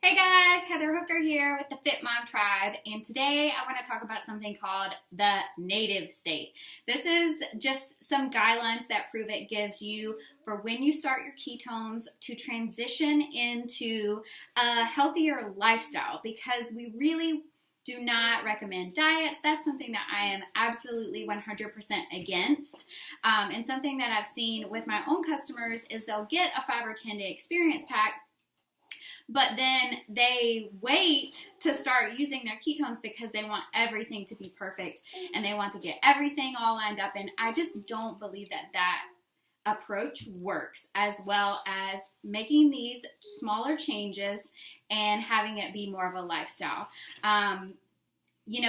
Hey guys, Heather Hooker here with the Fit Mom Tribe, and today I want to talk about something called the native state. This is just some guidelines that Pruvit gives you for when you start your ketones to transition into a healthier lifestyle, because we really do not recommend diets. That's something that I am absolutely 100% against. And something that I've seen with my own customers is they'll get a 5 or 10 day experience pack, but then they wait to start using their ketones because they want everything to be perfect and they want to get everything all lined up. And I just don't believe that approach works, as well as making these smaller changes and having it be more of a lifestyle.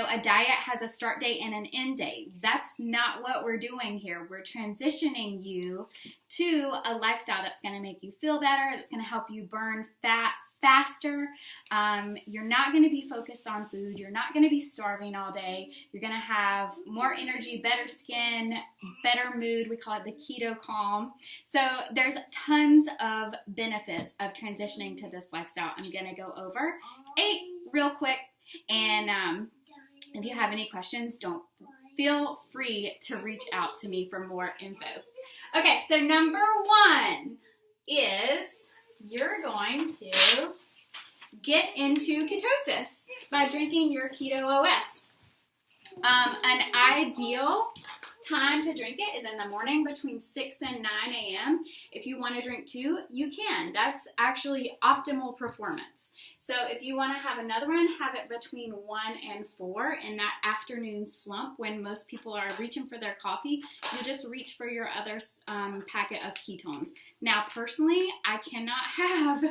A diet has a start date and an end date. That's not what we're doing here. We're transitioning you to a lifestyle that's going to make you feel better, that's going to help you burn fat faster. You're not going to be focused on food. You're not going to be starving all day. You're going to have more energy, better skin, better mood. We call it the keto calm. So there's tons of benefits of transitioning to this lifestyle. I'm going to go over 8 real quick. And if you have any questions, don't feel free to reach out to me for more info. Okay, so number 1 is you're going to get into ketosis by drinking your keto OS. An ideal time to drink it is in the morning between 6 and 9 a.m. If you want to drink 2, you can. That's actually optimal performance. So if you want to have another one, have it between 1 and 4 in that afternoon slump when most people are reaching for their coffee. You just reach for your other packet of ketones. Now, personally, I cannot have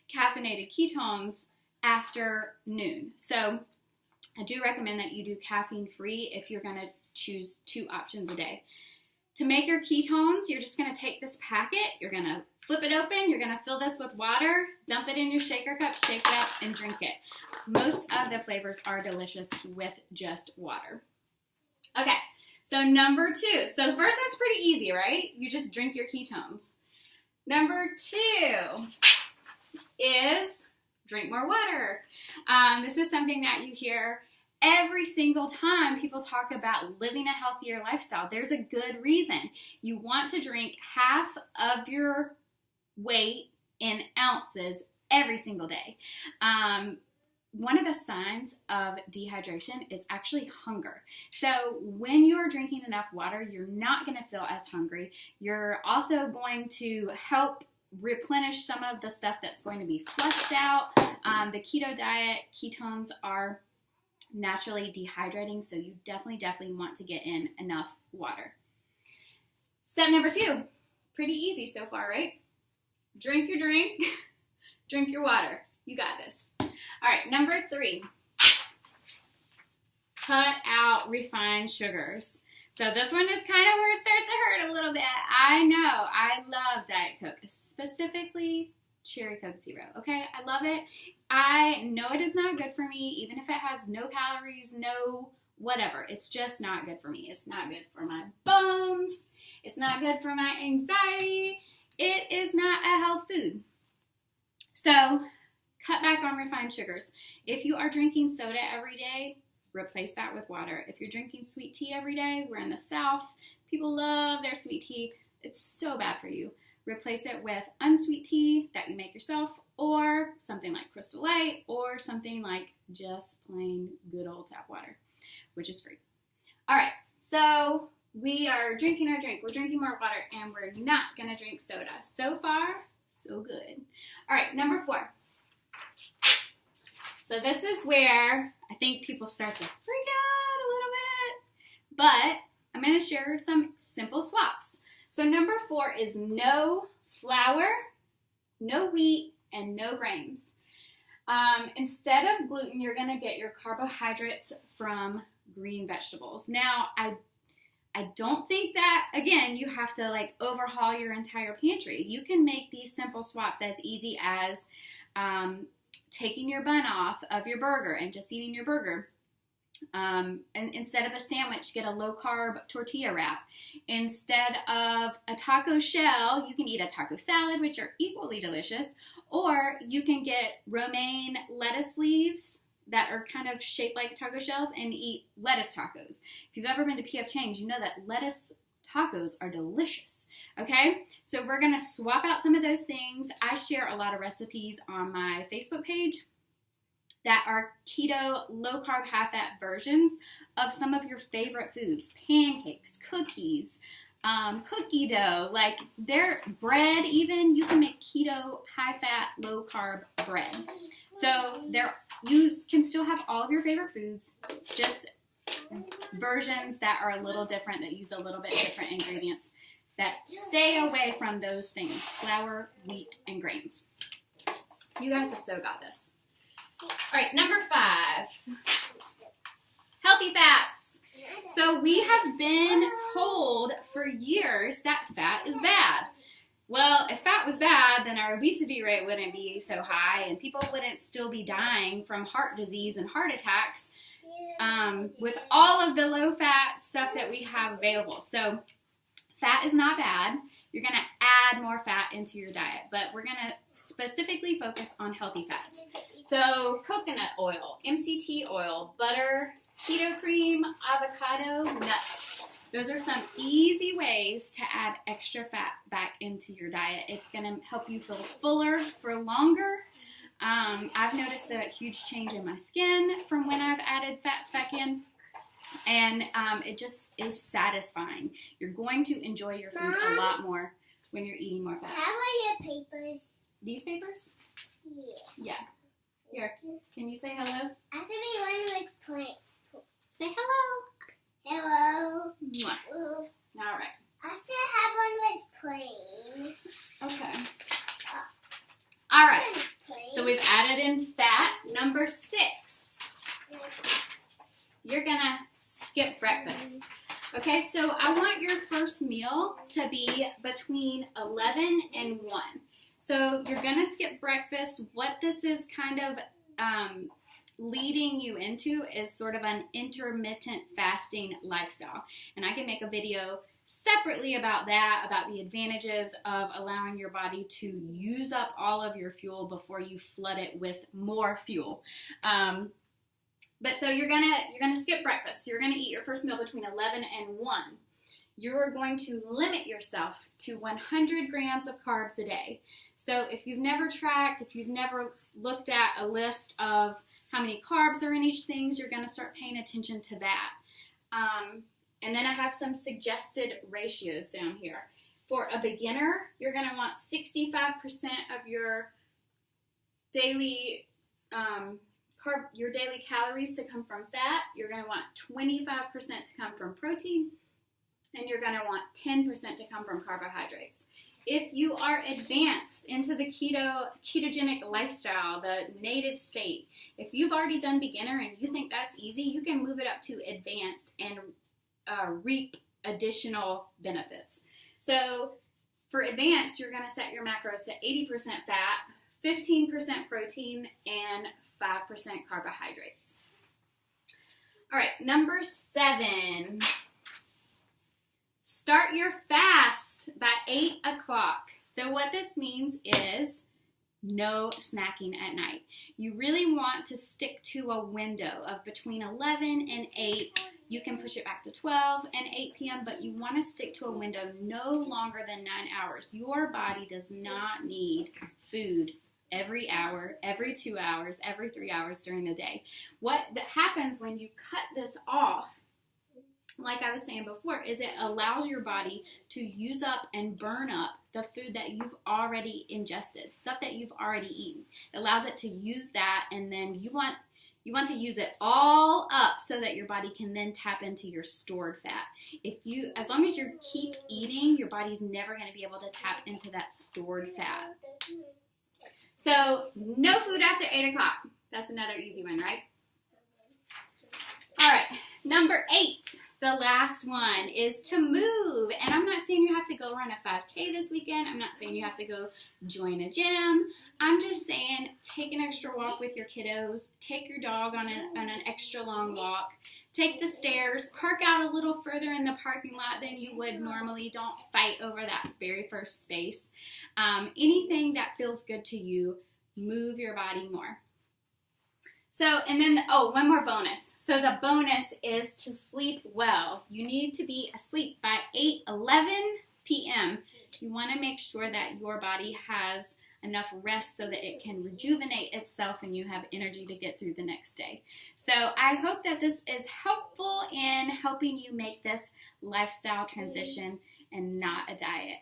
caffeinated ketones after noon. So I do recommend that you do caffeine free if you're going to choose 2 options a day. To make your ketones, you're just going to take this packet, you're going to flip it open, you're going to fill this with water, dump it in your shaker cup, shake it up, and drink it. Most of the flavors are delicious with just water. Okay, so number 2. So the first one's pretty easy, right? You just drink your ketones. Number 2 is drink more water. This is something that you hear every single time people talk about living a healthier lifestyle. There's a good reason. You want to drink half of your weight in ounces every single day. One of the signs of dehydration is actually hunger. So when you're drinking enough water, you're not going to feel as hungry. You're also going to help replenish some of the stuff that's going to be flushed out. The keto diet, ketones are naturally dehydrating, so you definitely want to get in enough water. Step number 2, pretty easy so far, right? Drink your drink, drink your water. You got this. All right, number 3, cut out refined sugars. So this one is kind of where it starts to hurt a little bit. I know, I love Diet Coke, specifically Cherry Coke Zero, okay? I love it. I know it is not good for me, even if it has no calories, no whatever. It's just not good for me. It's not good for my bones. It's not good for my anxiety. It is not a health food. So cut back on refined sugars. If you are drinking soda every day, replace that with water. If you're drinking sweet tea every day, we're in the South. People love their sweet tea. It's so bad for you. Replace it with unsweet tea that you make yourself, or something like Crystal Light, or something like just plain good old tap water, which is free. All right, so we are drinking our drink. We're drinking more water, and we're not going to drink soda. So far, so good. All right, number 4. So this is where I think people start to freak out a little bit, but I'm going to share some simple swaps. So number 4 is no flour, no wheat, and no grains. Instead of gluten, you're going to get your carbohydrates from green vegetables. Now, I don't think that, again, you have to overhaul your entire pantry. You can make these simple swaps as easy as taking your bun off of your burger and just eating your burger. And instead of a sandwich, get a low-carb tortilla wrap. Instead of a taco shell, you can eat a taco salad, which are equally delicious, or you can get romaine lettuce leaves that are kind of shaped like taco shells and eat lettuce tacos. If you've ever been to PF Chang's, you know that lettuce tacos are delicious, okay? So we're going to swap out some of those things. I share a lot of recipes on my Facebook page that are keto, low-carb, high-fat versions of some of your favorite foods. Pancakes, cookies, cookie dough, like their bread even. You can make keto, high-fat, low-carb bread. So you can still have all of your favorite foods, just versions that are a little different, that use a little bit different ingredients, that stay away from those things, flour, wheat, and grains. You guys have so got this. All right, number 5, healthy fats. So we have been told for years that fat is bad. Well, if fat was bad, then our obesity rate wouldn't be so high and people wouldn't still be dying from heart disease and heart attacks with all of the low-fat stuff that we have available. So fat is not bad. You're going to add more fat into your diet, but we're going to specifically focus on healthy fats. So coconut oil, MCT oil, butter, keto cream, avocado, nuts. Those are some easy ways to add extra fat back into your diet. It's going to help you feel fuller for longer. I've noticed a huge change in my skin from when I've added fats back in. And it just is satisfying. You're going to enjoy your food a lot more when you're eating more fats. How are your papers? These papers? Yeah. Here, can you say hello? After we one with plain. Say hello. Hello. Mwah. Ooh. All right. After I have one with plain. Okay. All right. Plain. So we've added in fat. Number 6. You're going to skip breakfast. Okay, so I want your first meal to be between 11 and 1. So you're going to skip breakfast. What this is kind of leading you into is sort of an intermittent fasting lifestyle. And I can make a video separately about that, about the advantages of allowing your body to use up all of your fuel before you flood it with more fuel. But so you're gonna skip breakfast. You're gonna eat your first meal between 11 and 1. You're going to limit yourself to 100 grams of carbs a day. So if you've never tracked, if you've never looked at a list of how many carbs are in each thing, you're gonna start paying attention to that. And then I have some suggested ratios down here. For a beginner, you're gonna want 65% of your daily your daily calories to come from fat. You're going to want 25% to come from protein, and you're going to want 10% to come from carbohydrates. If you are advanced into the ketogenic lifestyle, the native state, if you've already done beginner and you think that's easy, you can move it up to advanced and reap additional benefits. So for advanced, you're going to set your macros to 80% fat, 15% protein, and 5% carbohydrates. All right, number 7. Start your fast by 8 o'clock. So what this means is no snacking at night. You really want to stick to a window of between 11 and 8. You can push it back to 12 and 8 p.m., but you want to stick to a window no longer than 9 hours. Your body does not need food every hour, every 2 hours, every 3 hours during the day. What that happens when you cut this off, like I was saying before, is it allows your body to use up and burn up the food that you've already ingested, stuff that you've already eaten. It allows it to use that, and then you want to use it all up so that your body can then tap into your stored fat. As long as you keep eating, your body's never going to be able to tap into that stored fat. So, no food after 8 o'clock. That's another easy one, right? All right, number 8, the last one, is to move. And I'm not saying you have to go run a 5K this weekend. I'm not saying you have to go join a gym. I'm just saying take an extra walk with your kiddos. Take your dog on an extra long walk. take the stairs, park out a little further in the parking lot than you would normally. Don't fight over that very first space. Anything that feels good to you, move your body more. So, and then, one more bonus. So the bonus is to sleep well. You need to be asleep by 11 p.m. You want to make sure that your body has enough rest so that it can rejuvenate itself and you have energy to get through the next day. So I hope that this is helpful in helping you make this lifestyle transition and not a diet.